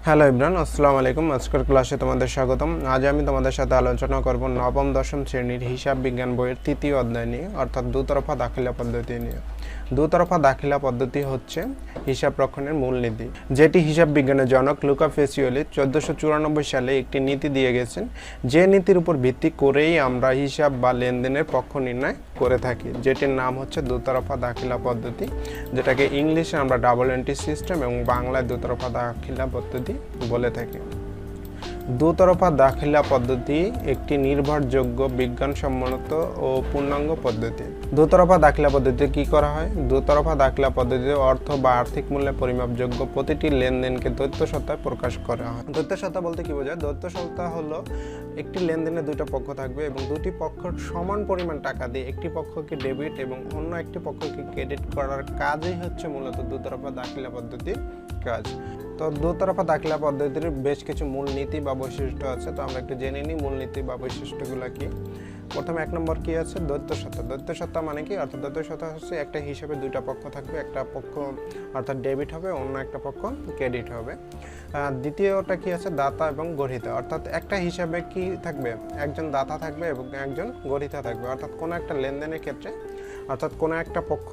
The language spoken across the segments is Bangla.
হ্যালো ইব্রান, আসসালামু আলাইকুম। আজকের ক্লাসে তোমাদের স্বাগতম। আজ আমি তোমাদের সাথে আলোচনা করব নবম দশম শ্রেণীর হিসাব বিজ্ঞান বইয়ের তৃতীয় অধ্যায় নিয়ে, অর্থাৎ দুতরফা দাখিলা পদ্ধতি নিয়ে। দুতরফা দাখিলা পদ্ধতি হচ্ছে হিসাব রক্ষণের মূলনীতি, যেটি হিসাব বিজ্ঞানের জনক লুকা ফেসিওলি 1494 সালে একটি নীতি দিয়ে গেছেন, যে নীতির উপর ভিত্তি করেই আমরা হিসাব বা লেনদেনের পক্ষ নির্ণয় করে থাকি, যেটির নাম হচ্ছে দুতরফা দাখিলা পদ্ধতি, যেটাকে ইংলিশে আমরা ডাবল এন্ট্রি সিস্টেম এবং বাংলায় দুতরফা দাখিলা পদ্ধতি বলে থাকি। দুতরফা দাখিলা পদ্ধতি একটি নির্ভরযোগ্য, বিজ্ঞানসম্মত ও পূর্ণাঙ্গ পদ্ধতি। দুতরফা দাখিলা পদ্ধতিতে কি করা হয়? দুতরফা দাখিলা পদ্ধতিতে অর্থ বা আর্থিক মূল্যে পরিমাপযোগ্য প্রতিটি লেনদেনকে দ্বৈত সত্তায় প্রকাশ করা হয়। দ্বৈত সত্তা বলতে কি বোঝায়? দ্বৈত সত্তা হলো একটি লেনদেনে দুটো পক্ষ থাকবে এবং দুটি পক্ষ সমান পরিমাণ টাকা দিয়ে একটি পক্ষকে ডেবিট এবং অন্য একটি পক্ষকে ক্রেডিট করার কাজই হচ্ছে মূলত দুতরফা দাখিলা পদ্ধতির কাজ। তো দুতরফা দাখিলা পদ্ধতির বেশ কিছু মূল নীতি বা বৈশিষ্ট্য আছে, তো আমরা একটু জেনে নিই মূল নীতি বা বৈশিষ্ট্যগুলো কি। প্রথমে 1 নম্বর কি আছে? দ্বৈত সত্তা। দ্বৈত সত্তা মানে কি? অর্থাৎ দ্বৈত সত্তা হচ্ছে একটা হিসাবে দুইটা পক্ষ থাকবে, একটা পক্ষ অর্থাৎ ডেবিট হবে, অন্য একটা পক্ষ ক্রেডিট হবে। দ্বিতীয়টা কি আছে? দাতা এবং গ্রহীতা। অর্থাৎ একটা হিসাবে কি থাকবে? একজন দাতা থাকবে এবং একজন গ্রহীতা থাকবে। অর্থাৎ কোনো একটা লেনদেনের ক্ষেত্রে অর্থাৎ কোনো একটা পক্ষ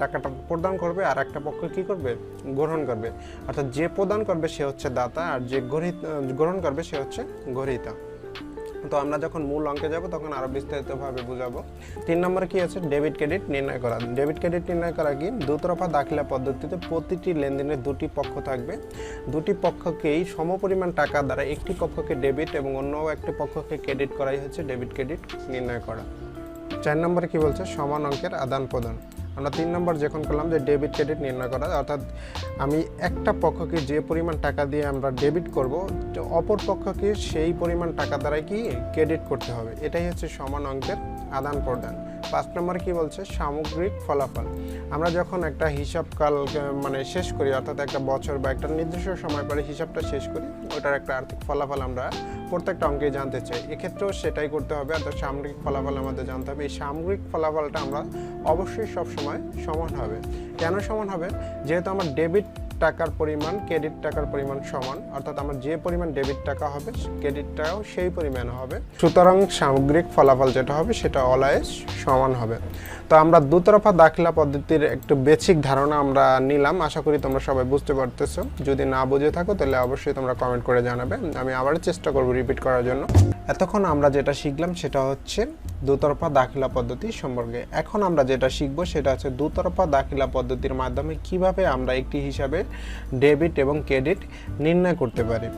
টাকাটা প্রদান করবে আর একটা পক্ষ কি করবে? গ্রহণ করবে। অর্থাৎ যে প্রদান করবে সে হচ্ছে দাতা আর যে গ্রহণ করবে সে হচ্ছে গ্রহীতা। তো আমরা যখন মূল অঙ্কে যাব তখন আরো বিস্তারিতভাবে বুঝাবো। 3 নম্বরে কি আছে? ডেবিট ক্রেডিট নির্ণয় করা। ডেবিট ক্রেডিট নির্ণয় করা কি? দুতরফা দাখিলা পদ্ধতিতে প্রতিটি লেনদেনে দুটি পক্ষ থাকবে, দুটি পক্ষকেই সমপরিমাণ টাকা দ্বারা একটি পক্ষকে ডেবিট এবং অন্য একটি পক্ষকে ক্রেডিট করাই হচ্ছে ডেবিট ক্রেডিট নির্ণয় করা। 4 নম্বরে কি বলছে? সমান অঙ্কের আদান প্রদান। আমরা 3 নম্বর যখন করলাম যে ডেবিট ক্রেডিট নির্ণয় করা, অর্থাৎ আমি একটা পক্ষকে যে পরিমাণ টাকা দিয়ে আমরা ডেবিট করব, অপর পক্ষকে সেই পরিমাণ টাকা দ্বারাই কি ক্রেডিট করতে হবে, এটাই হচ্ছে সমান অঙ্কের আদান প্রদান। 5 নম্বরে কি বলছে? সামগ্রিক ফলাফল। আমরা যখন একটা হিসাবকাল শেষ করি, অর্থাৎ একটা বছর বা একটা নির্দিষ্ট সময় পরে হিসাবটা শেষ করি, ওটার একটা আর্থিক ফলাফল আমরা প্রত্যেকটা অঙ্কে জানতে চাই। এক্ষেত্রেও সেটাই করতে হবে, অর্থাৎ সামগ্রিক ফলাফল আমাদের জানতে হবে। এই সামগ্রিক ফলাফলটা আমরা অবশ্যই সবসময় সমান হবে। কেন সমান হবে? যেহেতু আমার ডেবিট টাকার পরিমাণ ক্রেডিট টাকার পরিমাণ সমান, অর্থাৎ আমার যে পরিমাণ ডেবিট টাকা হবে ক্রেডিটটাও সেই পরিমাণ হবে, সুতরাং সামগ্রিক ফলাফল যেটা হবে সেটা অলওয়েজ সমান হবে। তো আমরা দুতরফা দাখিলা পদ্ধতির একটু বেসিক ধারণা আমরা নিলাম, আশা করি তোমরা সবাই বুঝতে পারতেছো। যদি না বুঝে থাকো তাহলে অবশ্যই তোমরা কমেন্ট করে জানাবে, আমি আবারও চেষ্টা করব রিপিট করার জন্য। এতক্ষণ আমরা যেটা শিখলাম সেটা হচ্ছে দুতরফা দাখিলা পদ্ধতি সম্পর্কে। এখন আমরা যেটা শিখবো সেটা হচ্ছে দুতরফা দাখিলা পদ্ধতির মাধ্যমে কিভাবে আমরা একটি হিসাবে ডেবিট এবং ক্রেডিট নির্ণয় করতে পারি।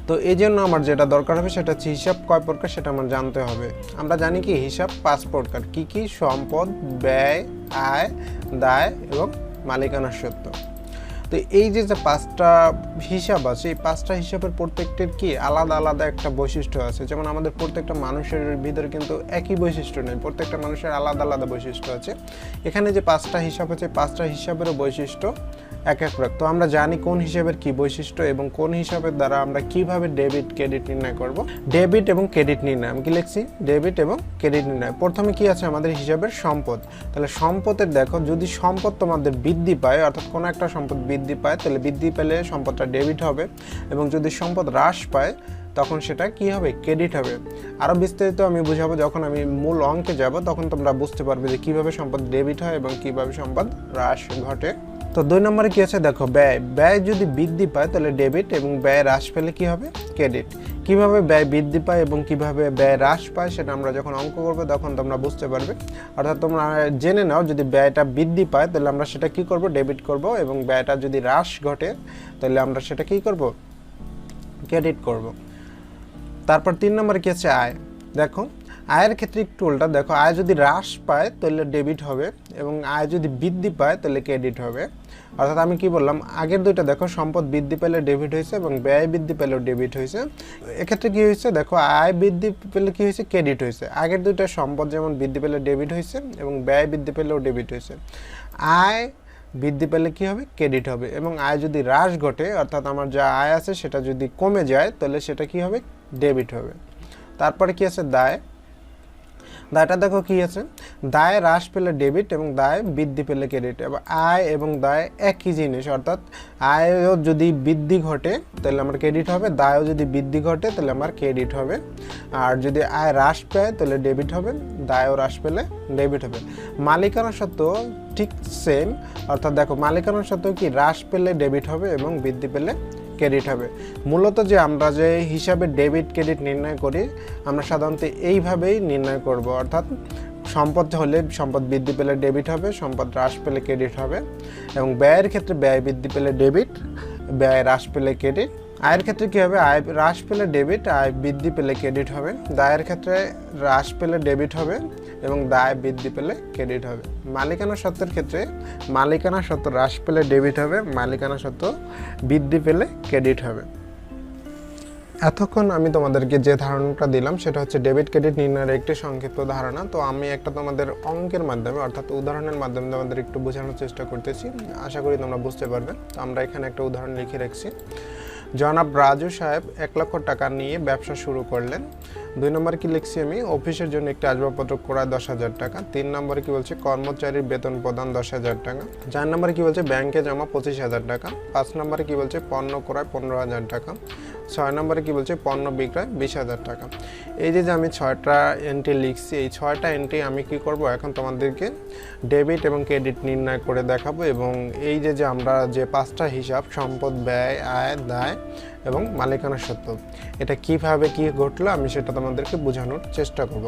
তো এই জন্য আমার যেটা দরকার হবে সেটা হচ্ছে হিসাব কয় প্রকার সেটা আমার জানতে হবে। আমরা জানি কি হিসাব 5 প্রকার। কি কি? সম্পদ, ব্যয়, আয়, দায় এবং মালিকানার সত্ত্ব। তো এই যে 5টা হিসাব আছে, এই 5টা হিসাবের প্রত্যেকটির কি আলাদা আলাদা একটা বৈশিষ্ট্য আছে। যেমন আমাদের প্রত্যেকটা মানুষের ভিতরে কিন্তু একই বৈশিষ্ট্য নেই, প্রত্যেকটা মানুষের আলাদা আলাদা বৈশিষ্ট্য আছে। এখানে যে 5টা হিসাব আছে, 5টা হিসাবেরও বৈশিষ্ট্য এক এক রকম। তো আমরা জানি কোন হিসাবের কি বৈশিষ্ট্য এবং কোন হিসাবের দ্বারা আমরা কিভাবে ডেবিট ক্রেডিট নির্ণয় করব। ডেবিট এবং ক্রেডিট নির্ণয় আমি কি লিখছি? ডেবিট এবং ক্রেডিট নির্ণয়। প্রথমে কি আছে আমাদের হিসাবের? সম্পদ। তাহলে সম্পদের দেখো, যদি সম্পদ তোমাদের বৃদ্ধি পায়, অর্থাৎ কোনো একটা সম্পদ বৃদ্ধি পায়, তাহলে বৃদ্ধি পেলে সম্পদটা ডেবিট হবে, এবং যদি সম্পদ হ্রাস পায় তখন সেটা কি হবে? ক্রেডিট হবে। আরও বিস্তারিত আমি বুঝাবো যখন আমি মূল অঙ্কে যাব, তখন তোমরা বুঝতে পারবে যে কিভাবে সম্পদ ডেবিট হয় এবং কিভাবে সম্পদ হ্রাস ঘটে। তো 2 নম্বরে কি আছে? দেখো ব্যয়। ব্যয় যদি বৃদ্ধি পায় তাহলে ডেবিট এবং ব্যয় হ্রাস পেলে কি হবে? ক্রেডিট। কিভাবে ব্যয় বৃদ্ধি পায় এবং কিভাবে ব্যয় হ্রাস পায় সেটা আমরা যখন অঙ্ক করবো তখন তোমরা বুঝতে পারবে। অর্থাৎ তোমরা জেনে নাও, যদি ব্যয়টা বৃদ্ধি পায় তাহলে আমরা সেটা কি করব? ডেবিট করব, এবং ব্যয়টা যদি হ্রাস ঘটে তাহলে আমরা সেটা কি করব? ক্রেডিট করব। তারপর 3 নম্বরে কি আছে? আয়। দেখো আয়ের ক্ষেত্রে একটু উল্টা। দেখো আয় যদি হ্রাস পায় তাহলে ডেবিট হবে এবং আয় যদি বৃদ্ধি পায় তাহলে ক্রেডিট হবে। অর্থাৎ আমি কি বললাম? আগের দুইটা দেখো, সম্পদ বৃদ্ধি পেলে ডেবিট হয়েছে এবং ব্যয় বৃদ্ধি পেলেও ডেবিট হয়েছে। এক্ষেত্রে কি হয়েছে? দেখো আয় বৃদ্ধি পেলে কি হয়েছে? ক্রেডিট হয়েছে। আগের দুইটা সম্পদ যেমন বৃদ্ধি পেলে ডেবিট হয়েছে এবং ব্যয় বৃদ্ধি পেলেও ডেবিট হয়েছে। আয় বৃদ্ধি পেলে কি হবে? ক্রেডিট হবে। এবং আয় যদি হ্রাস ঘটে, অর্থাৎ আমার যা আয় আছে সেটা যদি কমে যায় তাহলে সেটা কি হবে? ডেবিট হবে। তারপরে কি আছে? দায়। দায়টা দেখো কি আছে, দায় হ্রাস পেলে ডেবিট এবং দায় বৃদ্ধি পেলে ক্রেডিট। এবার আয় এবং দায় একই জিনিস, অর্থাৎ আয়ও যদি বৃদ্ধি ঘটে তাহলে আমার ক্রেডিট হবে, দায়ও যদি বৃদ্ধি ঘটে তাহলে আমার ক্রেডিট হবে। আর যদি আয় হ্রাস পায় তাহলে ডেবিট হবে, দায়ও হ্রাস পেলে ডেবিট হবে। মালিকানা সত্ত্ব ঠিক সেম, অর্থাৎ দেখো মালিকানা সত্ত্ব কি হ্রাস পেলে ডেবিট হবে এবং বৃদ্ধি পেলে ক্রেডিট হবে। মূলত যে আমরা যে হিসাবে ডেবিট ক্রেডিট নির্ণয় করি আমরা সাধারণত এইভাবেই নির্ণয় করব, অর্থাৎ সম্পদ হলে সম্পদ বৃদ্ধি পেলে ডেবিট হবে, সম্পদ হ্রাস পেলে ক্রেডিট হবে, এবং ব্যয়ের ক্ষেত্রে ব্যয় বৃদ্ধি পেলে ডেবিট, ব্যয় হ্রাস পেলে ক্রেডিট। আয়ের ক্ষেত্রে কী হবে, আয় হ্রাস পেলে ডেবিট, আয় বৃদ্ধি পেলে ক্রেডিট হবে। দায়ের ক্ষেত্রে হ্রাস পেলে ডেবিট হবে এবং দায় বৃদ্ধি পেলে ক্রেডিট হবে। মালিকানা সত্ত্বের ক্ষেত্রে মালিকানা সত্ত্ব হ্রাস পেলে ডেবিট হবে, মালিকানা সত্ত্ব বৃদ্ধি পেলে ক্রেডিট হবে। এতক্ষণ আমি তোমাদেরকে যে ধারণাটা দিলাম সেটা হচ্ছে ডেবিট ক্রেডিট নির্ণয়ের একটি সংক্ষিপ্ত ধারণা। তো আমি একটা তোমাদের অঙ্কের মাধ্যমে অর্থাৎ উদাহরণের মাধ্যমে তোমাদের একটু বোঝানোর চেষ্টা করতেছি, আশা করি তোমরা বুঝতে পারবে। তো আমরা এখানে একটা উদাহরণ লিখে রাখছি। জনাব রাজু সাহেব 1 লক্ষ টাকা নিয়ে ব্যবসা শুরু করলেন। 2 নম্বরে কি লিখছি আমি, অফিসের জন্য একটি আসবাবপত্র ক্রয় 10,000 টাকা। 3 নম্বরে কি বলছে, কর্মচারীর বেতন প্রদান 10,000 টাকা। 4 নম্বরে কি বলছে, ব্যাংকে জমা 25,000 টাকা। 5 নম্বরে কি বলছে, পণ্য ক্রয় 15,000 টাকা। 6 নম্বরে কি বলছে, পণ্য বিক্রয় 20,000 টাকা। এই যে আমি 6টা এন্ট্রি লিখছি, এই 6টা এন্ট্রি আমি কি করব, এখন তোমাদেরকে ডেবিট এবং ক্রেডিট নির্ণয় করে দেখাবো। এবং এই যে আমরা যে 5টা হিসাব, সম্পদ, ব্যয়, আয়, দায় এবং মালিকানা সত্ত্ব, এটা কিভাবে কি ঘটলো আমি সেটা তোমাদেরকে বোঝানোর চেষ্টা করব।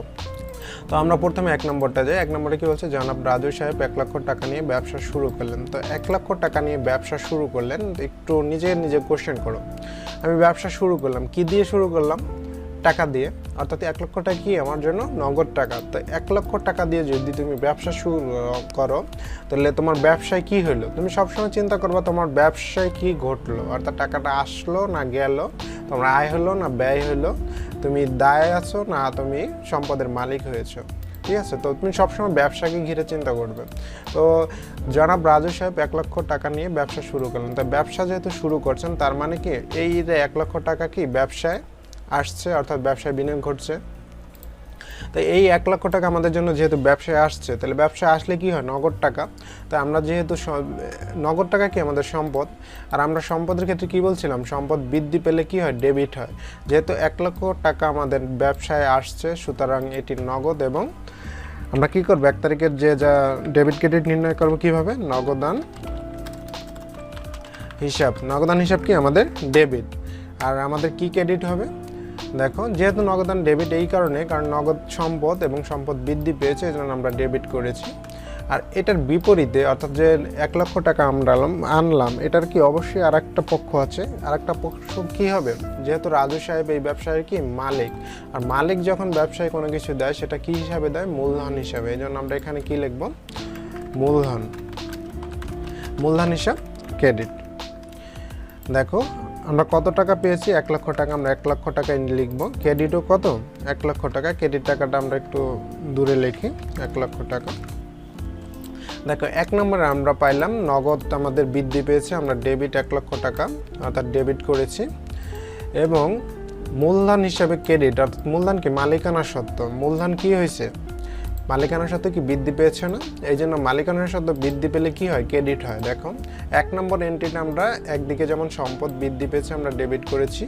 তো আমরা প্রথমে 1 নম্বরটা যাই। 1 নম্বরে কি বলছে, জনাব রাজু সাহেব 1 লক্ষ টাকা নিয়ে ব্যবসা শুরু করলেন। তো 1 লক্ষ টাকা নিয়ে ব্যবসা শুরু করলেন, একটু নিজে কোশ্চেন করো। আমি ব্যবসা শুরু করলাম, কি দিয়ে শুরু করলাম, টাকা দিয়ে, অর্থাৎ 1 লক্ষ টাকা কি আমার জন্য নগদ টাকা। তো 1 লক্ষ টাকা দিয়ে যদি তুমি ব্যবসা শুরু করো তাহলে তোমার ব্যবসায় কি হলো, তুমি সবসময় চিন্তা করবা তোমার ব্যবসায় কি ঘটলো, অর্থাৎ টাকাটা আসলো না গেল, তোমার আয় হলো না ব্যয় হলো, তুমি দায় আছো না তুমি সম্পদের মালিক হয়েছো। ঠিক আছে, তো তুমি সবসময় ব্যবসাকে ঘিরে চিন্তা করবে। তো জনাব রাজু সাহেব 1 লক্ষ টাকা নিয়ে ব্যবসা শুরু করলেন। তো ব্যবসা যেহেতু শুরু করছেন তার মানে কি এই যে 1 লক্ষ টাকা কি ব্যবসায় আসছে, অর্থাৎ ব্যবসায় বিনিয়োগ ঘটছে। তো এই 1 লক্ষ টাকা আমাদের জন্য যেহেতু ব্যবসায় আসছে, তাহলে ব্যবসায় আসলে কি হয়, নগদ টাকা। তো আমরা যেহেতু নগদ টাকা কি আমাদের সম্পদ, আর আমরা সম্পদের ক্ষেত্রে কি বলছিলাম, সম্পদ বৃদ্ধি পেলে কি হয়, ডেবিট হয়। যেহেতু 1 লক্ষ টাকা আমাদের ব্যবসায় আসছে সুতরাং এটি নগদ, এবং আমরা কি করব, 1 তারিখের যে যা ডেবিট ক্রেডিট নির্ণয় করব কিভাবে, নগদান হিসাব। নগদান হিসাব কি আমাদের ডেবিট, আর আমাদের কি ক্রেডিট হবে, দেখো যেহেতু নগদান ডেবিট এই কারণে, কারণ নগদ সম্পদ এবং সম্পদ বৃদ্ধি পেয়েছে এই জন্য আমরা ডেবিট করেছি। আর এটার বিপরীতে, অর্থাৎ যে 1 লক্ষ টাকা আমরা আনলাম, এটার কি অবশ্যই আর একটা পক্ষ আছে, আর একটা পক্ষ কি হবে, যেহেতু রাজু সাহেব এই ব্যবসায়ের কি মালিক, আর মালিক যখন ব্যবসায় কোনো কিছু দেয় সেটা কি হিসাবে দেয়, মূলধন হিসাবে। এই জন্য আমরা এখানে কি লিখব, মূলধন, মূলধন হিসাব ক্রেডিট। দেখো আমরা কত টাকা পেয়েছি, 1 লক্ষ টাকা, আমরা 1 লক্ষ টাকায় লিখব। ক্রেডিটও কত, 1 লক্ষ টাকা। ক্রেডিট টাকাটা আমরা একটু দূরে লিখি, 1 লক্ষ টাকা। দেখো 1 নম্বরে আমরা পাইলাম নগদ আমাদের বৃদ্ধি পেয়েছে, আমরা ডেবিট 1 লক্ষ টাকা অর্থাৎ ডেবিট করেছি। এবং মূলধন হিসাবে ক্রেডিট, অর্থাৎ মূলধন কি, মালিকানা সত্ত্ব। মূলধন কি হয়েছে, মালিকানা সত্ত্ব কি বৃদ্ধি পেয়েছে না, এই জন্য মালিকানা সত্ত্ব বৃদ্ধি পেলে কি হয়, ক্রেডিট হয়। দেখো 1 নম্বর এন্ট্রিটা আমরা একদিকে যেমন সম্পদ বৃদ্ধি পেয়েছে আমরা ডেবিট করেছি,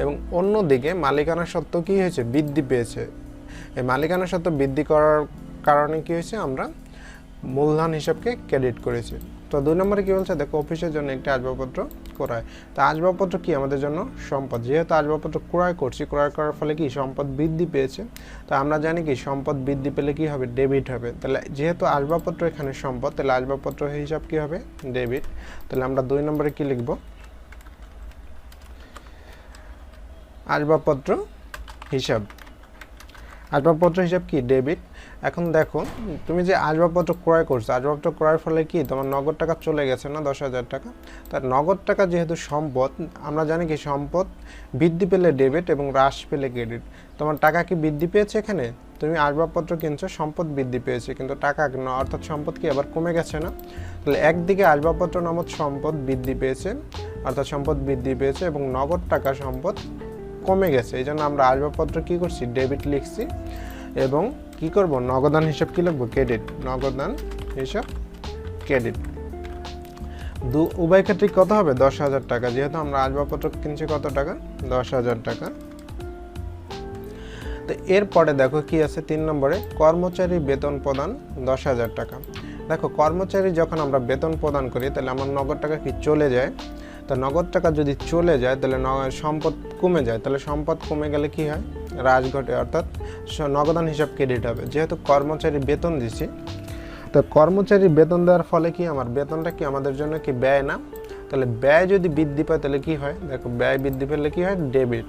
এবং অন্যদিকে মালিকানা সত্ত্ব কি হয়েছে, বৃদ্ধি পেয়েছে। এই মালিকানা সত্ত্ব বৃদ্ধি করার কারণে কি হয়েছে, আমরা মূলধন হিসাবকে ক্রেডিট করেছি। তো 2 নম্বরে কি বলছে, দেখো অফিসের জন্য একটি আসবাবপত্র ক্রয়। তো আসবাবপত্র কি আমাদের জন্য সম্পদ, যেহেতু আসবাবপত্র ক্রয় করছি, ক্রয় করার ফলে কি সম্পদ বৃদ্ধি পেয়েছে। তো আমরা জানি কি সম্পদ বৃদ্ধি পেলে কি হবে, ডেবিট হবে। তাহলে যেহেতু আসবাবপত্র এখানে সম্পদ, তাহলে আসবাবপত্র হিসাব কি হবে, ডেবিট। তাহলে আমরা 2 নম্বরে কি লিখব, আসবাবপত্র হিসাব। আসবাবপত্র হিসাব কি, ডেবিট। এখন দেখো তুমি যে আসবাবপত্র ক্রয় করছো, আসবাবপত্র ক্রয়ের ফলে কি তোমার নগদ টাকা চলে গেছে না, 10,000 টাকা। তার নগদ টাকা যেহেতু সম্পদ, আমরা জানি কি সম্পদ বৃদ্ধি পেলে ডেবিট এবং হ্রাস পেলে ক্রেডিট। তোমার টাকা কি বৃদ্ধি পেয়েছে, এখানে তুমি আসবাবপত্র কিনছো, সম্পদ বৃদ্ধি পেয়েছে, কিন্তু টাকা না, অর্থাৎ সম্পদ কি আবার কমে গেছে না। তাহলে একদিকে আসবাবপত্র নামক সম্পদ বৃদ্ধি পেয়েছে, অর্থাৎ সম্পদ বৃদ্ধি পেয়েছে, এবং নগদ টাকা সম্পদ কমে গেছে। এই জন্য আমরা আসবাবপত্র কি করছি, ডেবিট লিখছি, এবং কি করব, নগদান হিসাব কি লিখব, ক্রেডিট, নগদান হিসাব ক্রেডিট। উভয় ক্ষেত্রে কত হবে, 10,000 টাকা, যেহেতু আমরা আসবাবপত্র কিনছি কত টাকা, 10,000 টাকা। তো এরপরে দেখো কি আছে 3 নম্বরে, কর্মচারী বেতন প্রদান 10,000 টাকা। দেখো কর্মচারী যখন আমরা বেতন প্রদান করি তাহলে আমার নগদ টাকা কি চলে যায়, তো নগদ টাকা যদি চলে যায় তাহলে সম্পদ কমে যায়, তাহলে সম্পদ কমে গেলে কি হয়, হ্রাস ঘটে, অর্থাৎ নগদান হিসাব ক্রেডিট হবে। যেহেতু কর্মচারী বেতন দিছি, তো কর্মচারী বেতন দেওয়ার ফলে কি আমার বেতনটা কি আমাদের জন্য কি ব্যয় না, তাহলে ব্যয় যদি বৃদ্ধি পায় তাহলে কি হয়, দেখো ব্যয় বৃদ্ধি পেলে কি হয়, ডেবিট।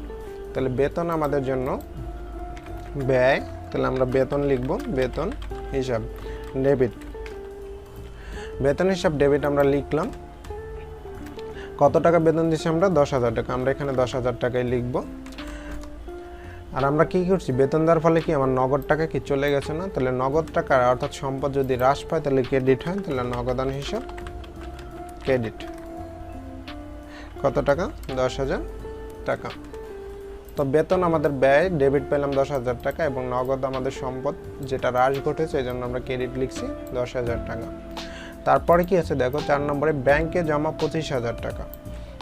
তাহলে বেতন আমাদের জন্য ব্যয়, তাহলে আমরা বেতন লিখব, বেতন হিসাব ডেবিট, বেতন হিসাব ডেবিট আমরা লিখলাম। কত টাকা বেতন দিচ্ছি আমরা, 10,000 টাকা, আমরা এখানে 10,000 টাকায় লিখব। আর আমরা কি করছি, বেতন দেওয়ার ফলে কি আমার নগদ টাকা কি চলে গেছে না, তাহলে নগদ টাকা অর্থাৎ সম্পদ যদি হ্রাস পায় তাহলে ক্রেডিট হয়, তাহলে নগদান হিসাব ক্রেডিট। কত টাকা, 10,000 টাকা। তো বেতন আমাদের ব্যয়, ডেবিট পেলাম 10,000 টাকা, এবং নগদ আমাদের সম্পদ যেটা হ্রাস ঘটেছে এই জন্য আমরা ক্রেডিট লিখছি 10,000 টাকা। তারপরে কি আছে দেখো 4 নম্বরে, ব্যাংকে জমা 25,000 টাকা।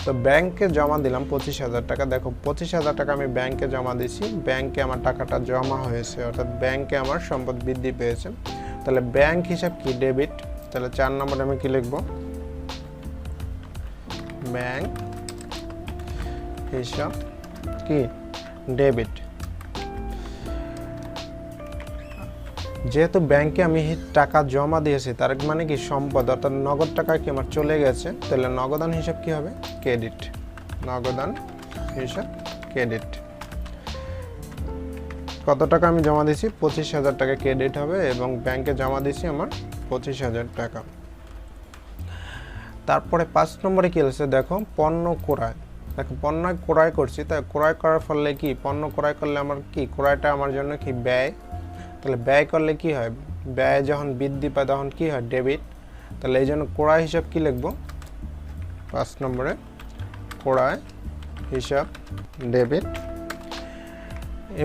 তো ব্যাংকে জমা দিলাম 25,000 টাকা। দেখো 25,000 টাকা আমি ব্যাংকে জমা দিছি, ব্যাংকে আমার টাকাটা জমা হয়েছে, অর্থাৎ ব্যাংকে আমার সম্পদ বৃদ্ধি পেয়েছে, তাহলে ব্যাংক হিসাব কি, ডেবিট। তাহলে 4 নম্বরে আমি কি লিখব, ব্যাংক হিসাব কি, ডেবিট। যেহেতু ব্যাংকে আমি টাকা জমা দিয়েছি তার মানে কি সম্পদ, অর্থাৎ নগদ টাকা কি আমার চলে গেছে, তাহলে নগদান হিসাব কি হবে, ক্রেডিট, নগদান হিসাব ক্রেডিট। কত টাকা আমি জমা দিয়েছি, 25,000 টাকা ক্রেডিট হবে, এবং ব্যাংকে জমা দিয়েছি আমার 25,000 টাকা। তারপরে 5 নম্বরে কি আছে দেখো, পণ্য ক্রয়। দেখো পণ্য ক্রয় করছি, তাই ক্রয় করার ফলে কি, পণ্য ক্রয় করলে আমার কি, ক্রয়টা আমার জন্য কি ব্যয়, তাহলে ব্যয় করলে কি হয়, ব্যয় যখন বৃদ্ধি পায় তখন কি হয়, ডেবিট। তাহলে এই জন্য ক্রয় হিসাব কি লিখব, 5 নম্বরে ক্রয় হিসাব ডেবিট।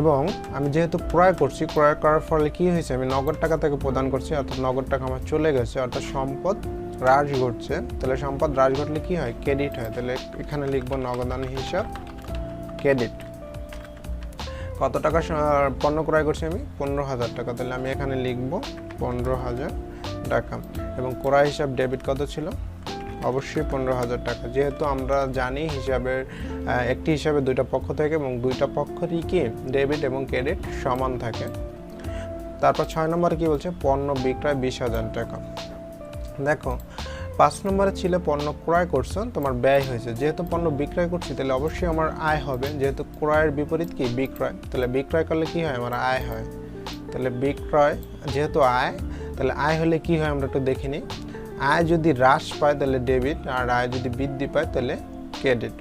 এবং আমি যেহেতু ক্রয় করছি, ক্রয় করার ফলে কি হয়েছে, আমি নগদ টাকা থেকে প্রদান করছি, অর্থাৎ নগদ টাকা আমার চলে গেছে, অর্থাৎ সম্পদ হ্রাস ঘটছে, তাহলে সম্পদ হ্রাস ঘটলে কি হয়, ক্রেডিট হয়। তাহলে এখানে লিখব নগদান হিসাব ক্রেডিট। কত টাকা পণ্য ক্রয় করছি আমি, 15,000 টাকা, তাহলে আমি এখানে লিখব 15,000 টাকা। এবং ক্রয় হিসাব ডেবিট কত ছিল, অবশ্যই 15,000 টাকা, যেহেতু আমরা জানি হিসাবের একটি হিসাবে দুইটা পক্ষ থাকে এবং দুইটা পক্ষেরই কি ডেবিট এবং ক্রেডিট সমান থাকে। তারপর 6 নম্বরে কি বলছে, পণ্য বিক্রয় 20,000 টাকা। দেখো 5 নম্বরে ছিল পণ্য ক্রয় করছো, তোমার ব্যয় হয়েছে, যেহেতু পণ্য বিক্রয় করছি তাহলে অবশ্যই আমার আয় হবে, যেহেতু ক্রয়ের বিপরীত কি, বিক্রয়, তাহলে বিক্রয় করলে কি হয়, আমার আয় হয়। তাহলে বিক্রয় যেহেতু আয়, তাহলে আয় হলে কি হয় আমরা একটু দেখে নিই, আয় যদি হ্রাস পায় তাহলে ডেবিট, আর আয় যদি বৃদ্ধি পায় তাহলে ক্রেডিট।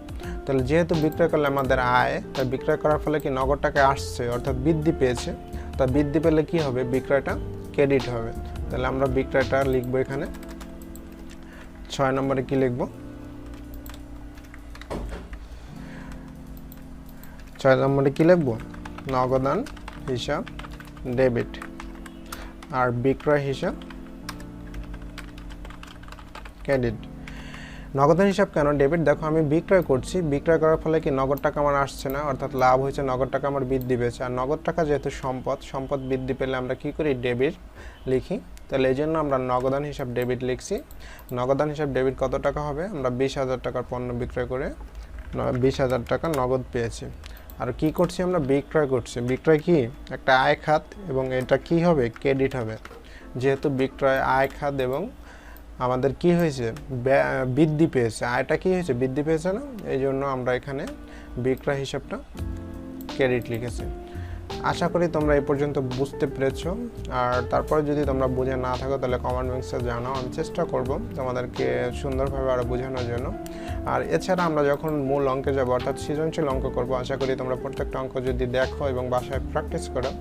তাহলে যেহেতু বিক্রয় করলে আমাদের আয়, তাই বিক্রয় করার ফলে কি নগদ টাকা আসছে, অর্থাৎ বৃদ্ধি পেয়েছে, তা বৃদ্ধি পেলে কি হবে, বিক্রয়টা ক্রেডিট হবে। তাহলে আমরা বিক্রয়টা লিখবো এখানে। 6 নম্বরে কি লিখব, 6 নম্বরে কি লিখব, নগদান হিসাব ডেবিট, আর বিক্রয় হিসাব ক্রেডিট। নগদান হিসাব কেন ডেবিট, দেখো আমি বিক্রয় করছি, বিক্রয় করার ফলে কি নগদ টাকা আমার আসছে না, অর্থাৎ লাভ হয়েছে, নগদ টাকা আমার বৃদ্ধি পেয়েছে, আর নগদ টাকা যেহেতু সম্পদ, সম্পদ বৃদ্ধি পেলে আমরা কি করি, ডেবিট লিখি। তাহলে এই জন্য আমরা নগদান হিসাব ডেবিট লিখছি। নগদান হিসাব ডেবিট কত টাকা হবে, আমরা 20,000 টাকার পণ্য বিক্রয় করে 20,000 টাকা নগদ পেয়েছি। আর কি করছি, আমরা বিক্রয় করছি, বিক্রয় কি একটা আয় খাত, এবং এটা কি হবে, ক্রেডিট হবে, যেহেতু বিক্রয় আয় খাত এবং আমাদের কি হয়েছে, বৃদ্ধি পেয়েছে, আয়টা কি হয়েছে, বৃদ্ধি পেয়েছে না, এই জন্য আমরা এখানে বিক্রয় হিসাবটা ক্রেডিট লিখেছি। আশা করি তোমরা এই পর্যন্ত বুঝতে পেরেছো। আর তারপরে যদি তোমরা বুঝে না থাকো তাহলে কমেন্ট বক্সে জানাও, আমি চেষ্টা করব তোমাদেরকে সুন্দরভাবে আরও বোঝানোর জন্য। আর এছাড়া আমরা যখন মূল অঙ্কে যাব, অর্থাৎ সৃজনশীল অঙ্ক করব, আশা করি তোমরা প্রত্যেকটা অঙ্ক যদি দেখো এবং বাসায় প্র্যাকটিস করো,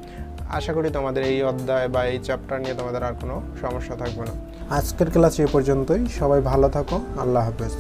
আশা করি তোমাদের এই অধ্যায় বা এই চ্যাপ্টার নিয়ে তোমাদের আর কোনো সমস্যা থাকবে না। আজকের ক্লাস এই পর্যন্তই, সবাই ভালো থাকো, আল্লাহ হাফেজ।